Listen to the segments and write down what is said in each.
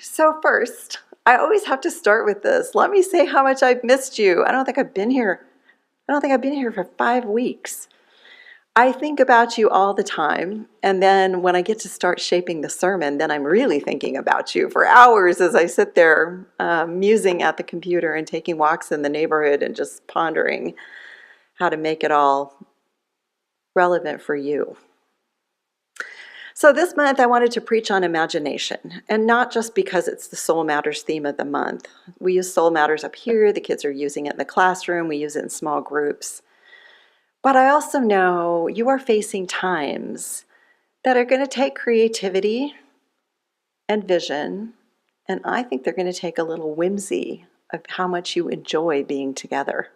So first, I always have to start with this. Let me say how much I've missed you. I don't think I've been here for 5 weeks. I think about you all the time, and then when I get to start shaping the sermon, then I'm really thinking about you for hours as I sit there musing at the computer and taking walks in the neighborhood and just pondering how to make it all relevant for you. So this month I wanted to preach on imagination, and not just because it's the Soul Matters theme of the month. We use Soul Matters up here, the kids are using it in the classroom, we use it in small groups. But I also know you are facing times that are going to take creativity and vision, and I think they're going to take a little whimsy of how much you enjoy being together.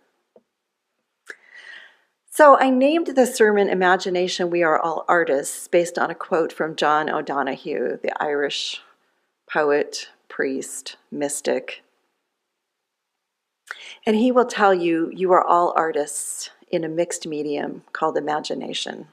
So I named the sermon Imagination We Are All Artists based on a quote from John O'Donohue, the Irish poet, priest, mystic. And he will tell you, you are all artists in a mixed medium called imagination.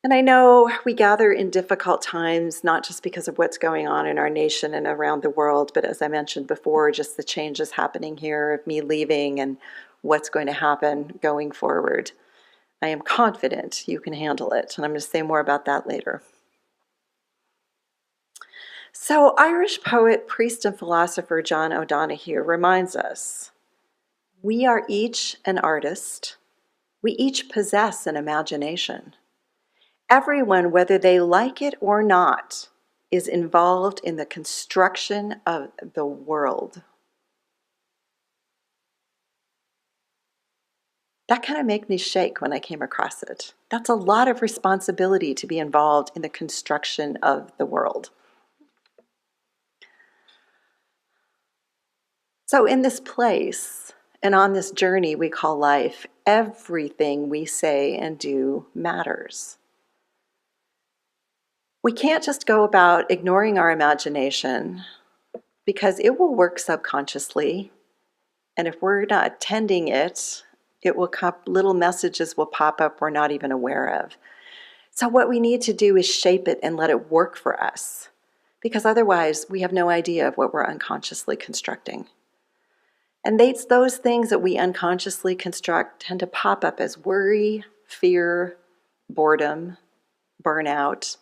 And I know we gather in difficult times, not just because of what's going on in our nation and around the world, but as I mentioned before, just the changes happening here of me leaving and what's going to happen going forward. I am confident you can handle it, and I'm going to say more about that later. So Irish poet, priest, and philosopher John O'Donohue reminds us, we are each an artist. We each possess an imagination. Everyone, whether they like it or not, is involved in the construction of the world. That kind of made me shake when I came across it. That's a lot of responsibility to be involved in the construction of the world. So in this place and on this journey we call life, everything we say and do matters. We can't just go about ignoring our imagination because it will work subconsciously, and if we're not tending it, little messages will pop up we're not even aware of. So what we need to do is shape it and let it work for us, because otherwise we have no idea of what we're unconsciously constructing. And those things that we unconsciously construct tend to pop up as worry, fear, boredom, burnout,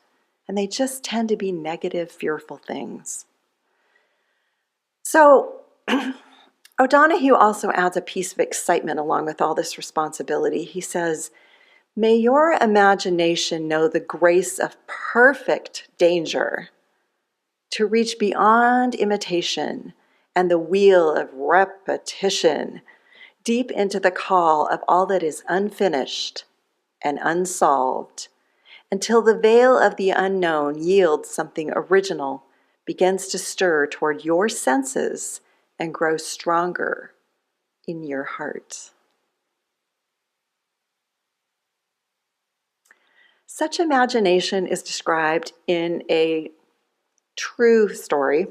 and they just tend to be negative, fearful things. So O'Donohue also adds a piece of excitement along with all this responsibility. He says, may your imagination know the grace of perfect danger to reach beyond imitation and the wheel of repetition, deep into the call of all that is unfinished and unsolved, until the veil of the unknown yields something original, begins to stir toward your senses and grow stronger in your heart. Such imagination is described in a true story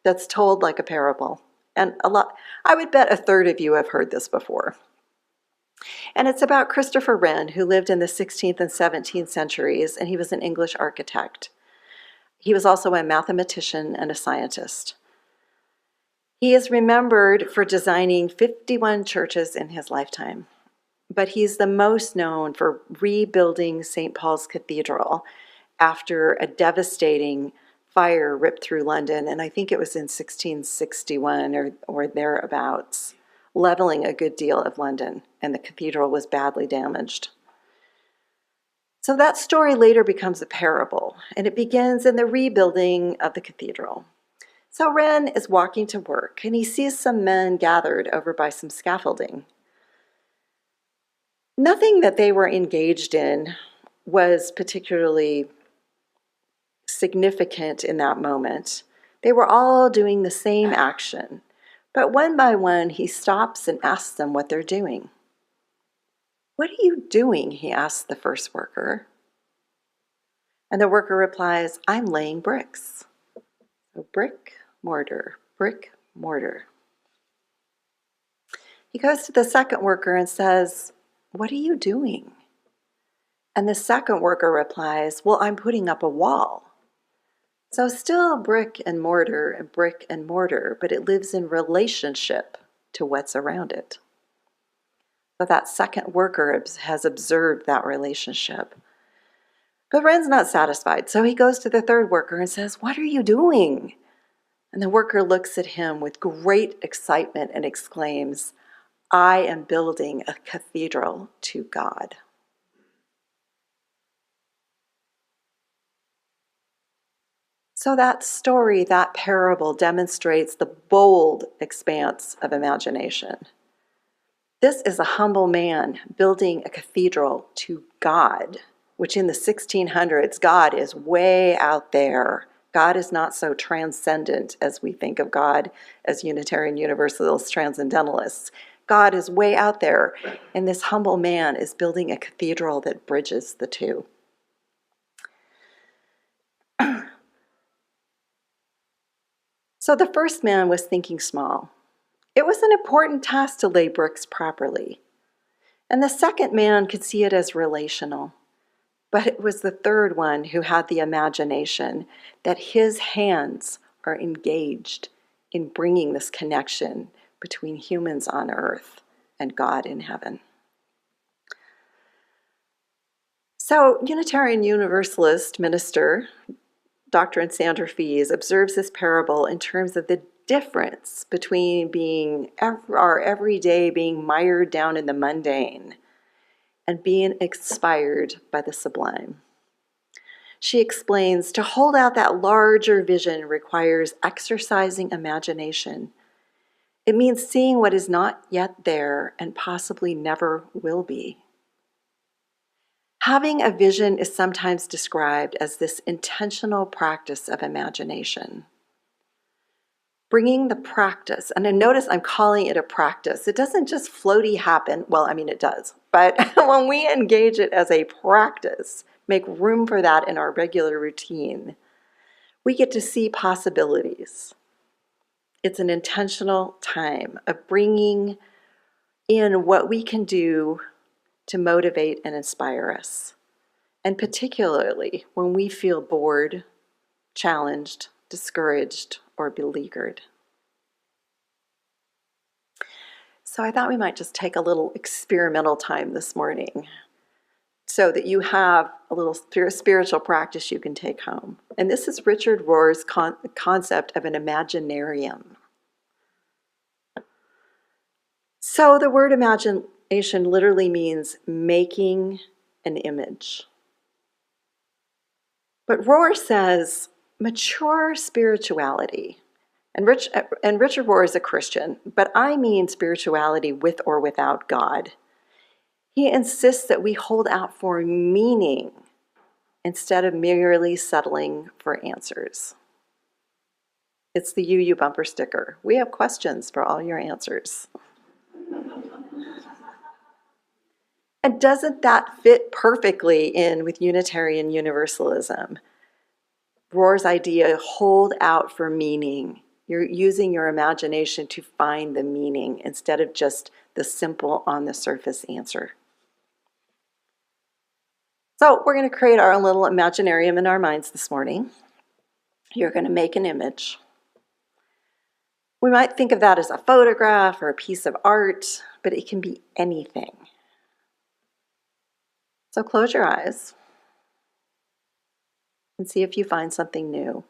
that's told like a parable. And I would bet a third of you have heard this before. And it's about Christopher Wren, who lived in the 16th and 17th centuries, and he was an English architect. He was also a mathematician and a scientist. He is remembered for designing 51 churches in his lifetime, but he's the most known for rebuilding St. Paul's Cathedral after a devastating fire ripped through London, and I think it was in 1661 or thereabouts, leveling a good deal of London, and the cathedral was badly damaged. So that story later becomes a parable, and it begins in the rebuilding of the cathedral. So Wren is walking to work, and he sees some men gathered over by some scaffolding. Nothing that they were engaged in was particularly significant in that moment. They were all doing the same action, but one by one he stops and asks them what they're doing. What are you doing? He asks the first worker. And the worker replies, I'm laying bricks. So brick, mortar, brick, mortar. He goes to the second worker and says, what are you doing? And the second worker replies, well, I'm putting up a wall. So still brick and mortar, but it lives in relationship to what's around it. So that second worker has observed that relationship. But Ren's not satisfied, so he goes to the third worker and says, "What are you doing?" And the worker looks at him with great excitement and exclaims, "I am building a cathedral to God." So that story, that parable, demonstrates the bold expanse of imagination. This is a humble man building a cathedral to God, which in the 1600s, God is way out there. God is not so transcendent as we think of God as Unitarian Universalist transcendentalists. God is way out there, and this humble man is building a cathedral that bridges the two. So the first man was thinking small. It was an important task to lay bricks properly. And the second man could see it as relational. But it was the third one who had the imagination that his hands are engaged in bringing this connection between humans on earth and God in heaven. So Unitarian Universalist minister Dr. Sandra Fees observes this parable in terms of the difference between being our everyday being mired down in the mundane and being inspired by the sublime. She explains, to hold out that larger vision requires exercising imagination. It means seeing what is not yet there and possibly never will be. Having a vision is sometimes described as this intentional practice of imagination. Bringing the practice, and notice I'm calling it a practice. It doesn't just floaty happen. Well, I mean, it does. But when we engage it as a practice, make room for that in our regular routine, we get to see possibilities. It's an intentional time of bringing in what we can do to motivate and inspire us. And particularly when we feel bored, challenged, discouraged, or beleaguered. So I thought we might just take a little experimental time this morning so that you have a little spiritual practice you can take home. And this is Richard Rohr's concept of an Imaginarium. So the word imagination literally means making an image. But Rohr says mature spirituality, and Richard Rohr is a Christian, but I mean spirituality with or without God. He insists that we hold out for meaning instead of merely settling for answers. It's the UU bumper sticker. We have questions for all your answers. And doesn't that fit perfectly in with Unitarian Universalism? Rohr's idea, hold out for meaning. You're using your imagination to find the meaning instead of just the simple on the surface answer. So we're going to create our own little Imaginarium in our minds this morning. You're going to make an image. We might think of that as a photograph or a piece of art, but it can be anything. So close your eyes and see if you find something new.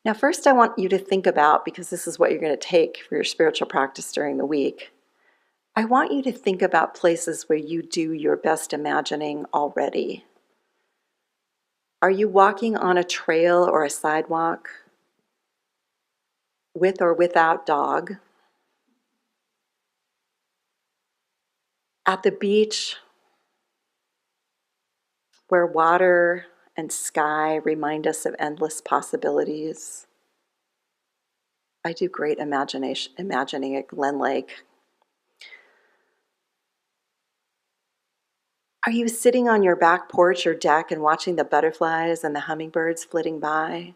Now, first I want you to think about, because this is what you're going to take for your spiritual practice during the week, I want you to think about places where you do your best imagining already. Are you walking on a trail or a sidewalk? With or without dog? At the beach, where water and sky remind us of endless possibilities? I do great imagining at Glen Lake. Are you sitting on your back porch or deck and watching the butterflies and the hummingbirds flitting by?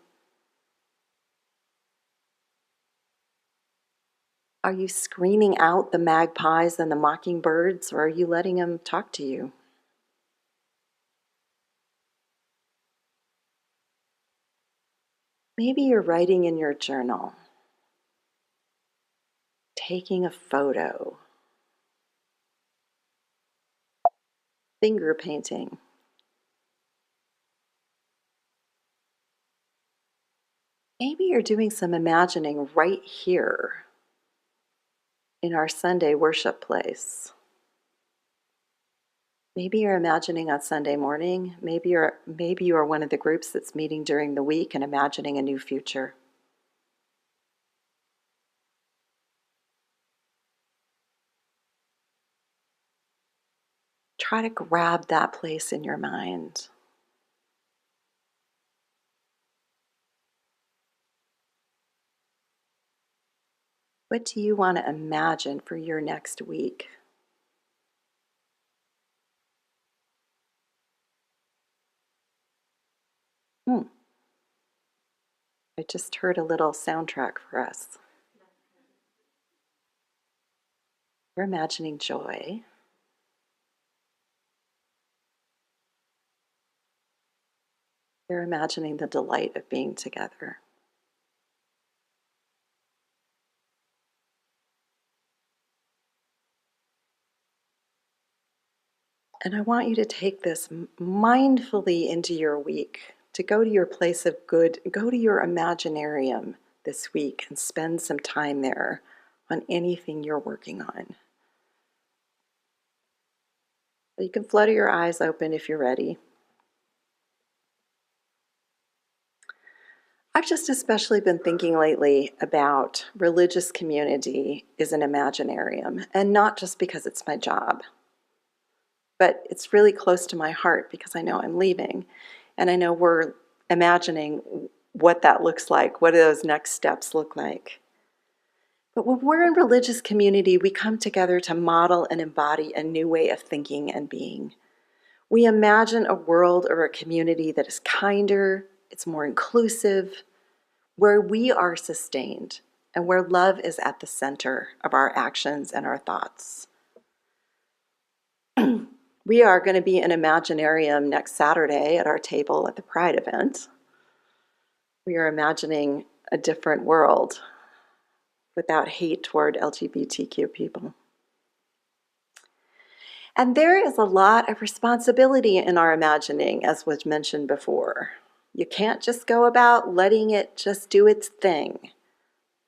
Are you screening out the magpies and the mockingbirds, or are you letting them talk to you? Maybe you're writing in your journal, taking a photo, finger painting. Maybe you're doing some imagining right here in our Sunday worship place. Maybe you're imagining on Sunday morning. Maybe you are one of the groups that's meeting during the week and imagining a new future. Try to grab that place in your mind. What do you want to imagine for your next week? I just heard a little soundtrack for us. We're imagining joy. You're imagining the delight of being together. And I want you to take this mindfully into your week, to go to your place of good, go to your Imaginarium this week and spend some time there on anything you're working on. You can flutter your eyes open if you're ready. I've just especially been thinking lately about religious community is an Imaginarium, and not just because it's my job, but it's really close to my heart because I know I'm leaving, and I know we're imagining what that looks like. What do those next steps look like? But when we're in religious community, we come together to model and embody a new way of thinking and being. We imagine a world or a community that is kinder, it's more inclusive, where we are sustained, and where love is at the center of our actions and our thoughts. We are going to be in Imaginarium next Saturday at our table at the Pride event. We are imagining a different world without hate toward LGBTQ people. And there is a lot of responsibility in our imagining, as was mentioned before. You can't just go about letting it just do its thing.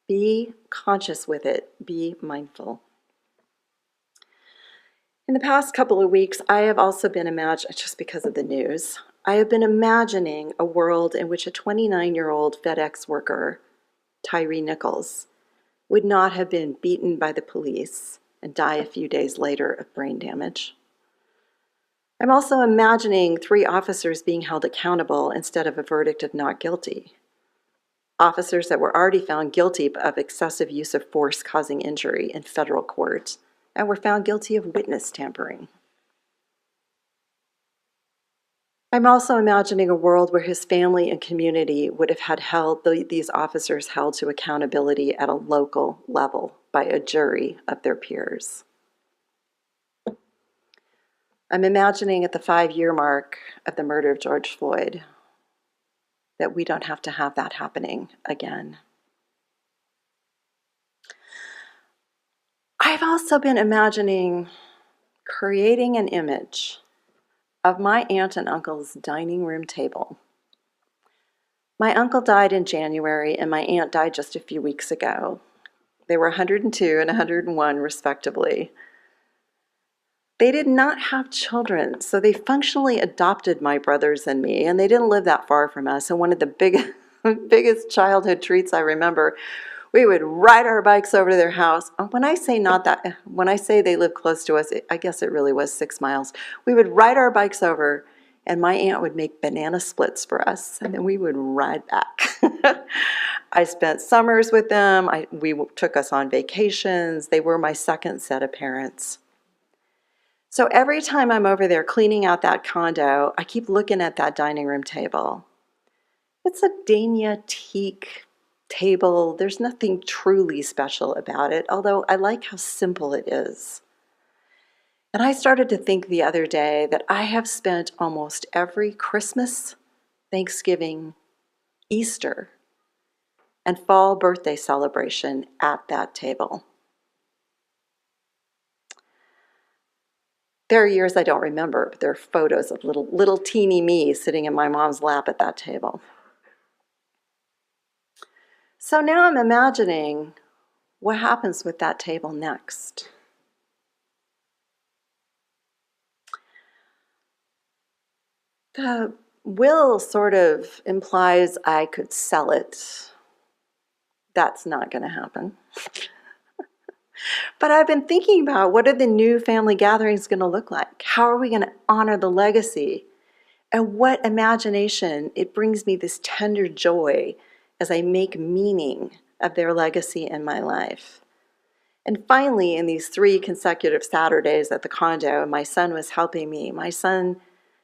Be conscious with it. Be mindful. In the past couple of weeks, I have also been imagining, just because of the news, I have been imagining a world in which a 29-year-old FedEx worker, Tyree Nichols, would not have been beaten by the police and die a few days later of brain damage. I'm also imagining 3 officers being held accountable instead of a verdict of not guilty. Officers that were already found guilty of excessive use of force causing injury in federal court and were found guilty of witness tampering. I'm also imagining a world where his family and community would have had these officers held to accountability at a local level by a jury of their peers. I'm imagining at the 5-year mark of the murder of George Floyd that we don't have to have that happening again. I've also been imagining creating an image of my aunt and uncle's dining room table. My uncle died in January and my aunt died just a few weeks ago. They were 102 and 101 respectively. They did not have children, so they functionally adopted my brothers and me, and they didn't live that far from us. And one of the biggest childhood treats I remember, we would ride our bikes over to their house. When I say they lived close to us, I guess it really was 6 miles. We would ride our bikes over, and my aunt would make banana splits for us, and then we would ride back. I spent summers with them. We took us on vacations. They were my second set of parents. So every time I'm over there cleaning out that condo, I keep looking at that dining room table. It's a Dania teak table. There's nothing truly special about it, although I like how simple it is. And I started to think the other day that I have spent almost every Christmas, Thanksgiving, Easter and fall birthday celebration at that table. There are years I don't remember, but there are photos of little teeny me sitting in my mom's lap at that table. So now I'm imagining what happens with that table next. The will sort of implies I could sell it. That's not going to happen. But I've been thinking about, what are the new family gatherings going to look like? How are we going to honor the legacy? And what imagination, it brings me this tender joy as I make meaning of their legacy in my life. And finally, in these 3 consecutive Saturdays at the condo, my son was helping me. My son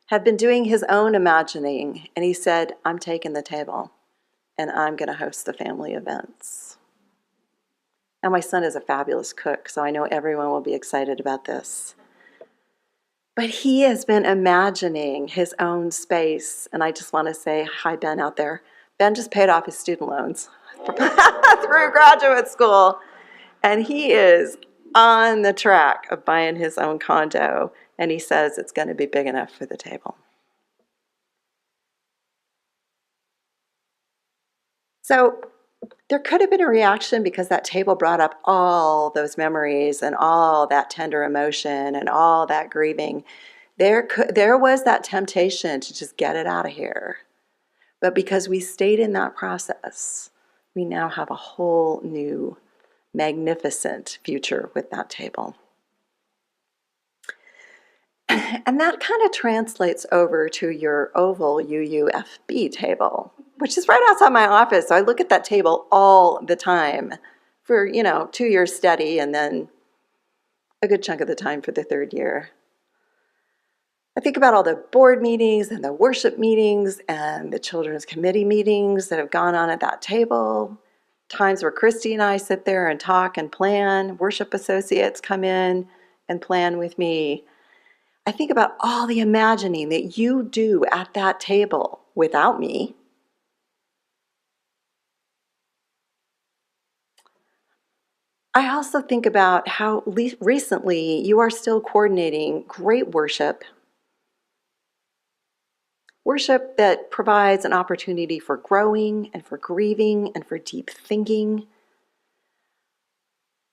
had been doing his own imagining, and he said, I'm taking the table, and I'm going to host the family events. And my son is a fabulous cook, so I know everyone will be excited about this. But he has been imagining his own space, and I just want to say hi, Ben, out there. Ben just paid off his student loans through graduate school, and he is on the track of buying his own condo, and he says it's going to be big enough for the table. So there could have been a reaction because that table brought up all those memories and all that tender emotion and all that grieving. There was that temptation to just get it out of here. But because we stayed in that process, we now have a whole new magnificent future with that table. And that kind of translates over to your oval UUFB table, which is right outside my office. So I look at that table all the time for, 2 years steady, and then a good chunk of the time for the 3rd year. I think about all the board meetings and the worship meetings and the children's committee meetings that have gone on at that table, times where Christy and I sit there and talk and plan, worship associates come in and plan with me. I think about all the imagining that you do at that table without me. I also think about how recently you are still coordinating great worship that provides an opportunity for growing and for grieving and for deep thinking.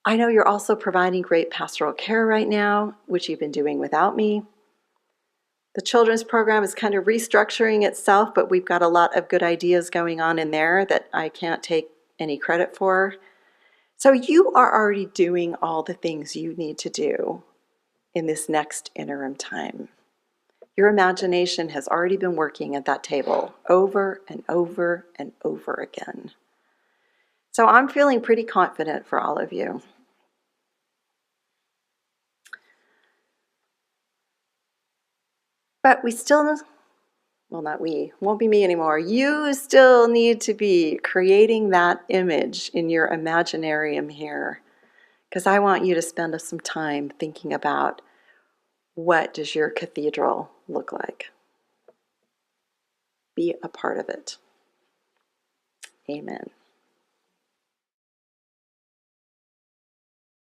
I know you're also providing great pastoral care right now, which you've been doing without me. The children's program is kind of restructuring itself, but we've got a lot of good ideas going on in there that I can't take any credit for. So you are already doing all the things you need to do in this next interim time. Your imagination has already been working at that table over and over and over again. So I'm feeling pretty confident for all of you. But we still, well, not we, won't be me anymore. You still need to be creating that image in your Imaginarium here, because I want you to spend some time thinking about, what does your cathedral look like? Be a part of it. Amen.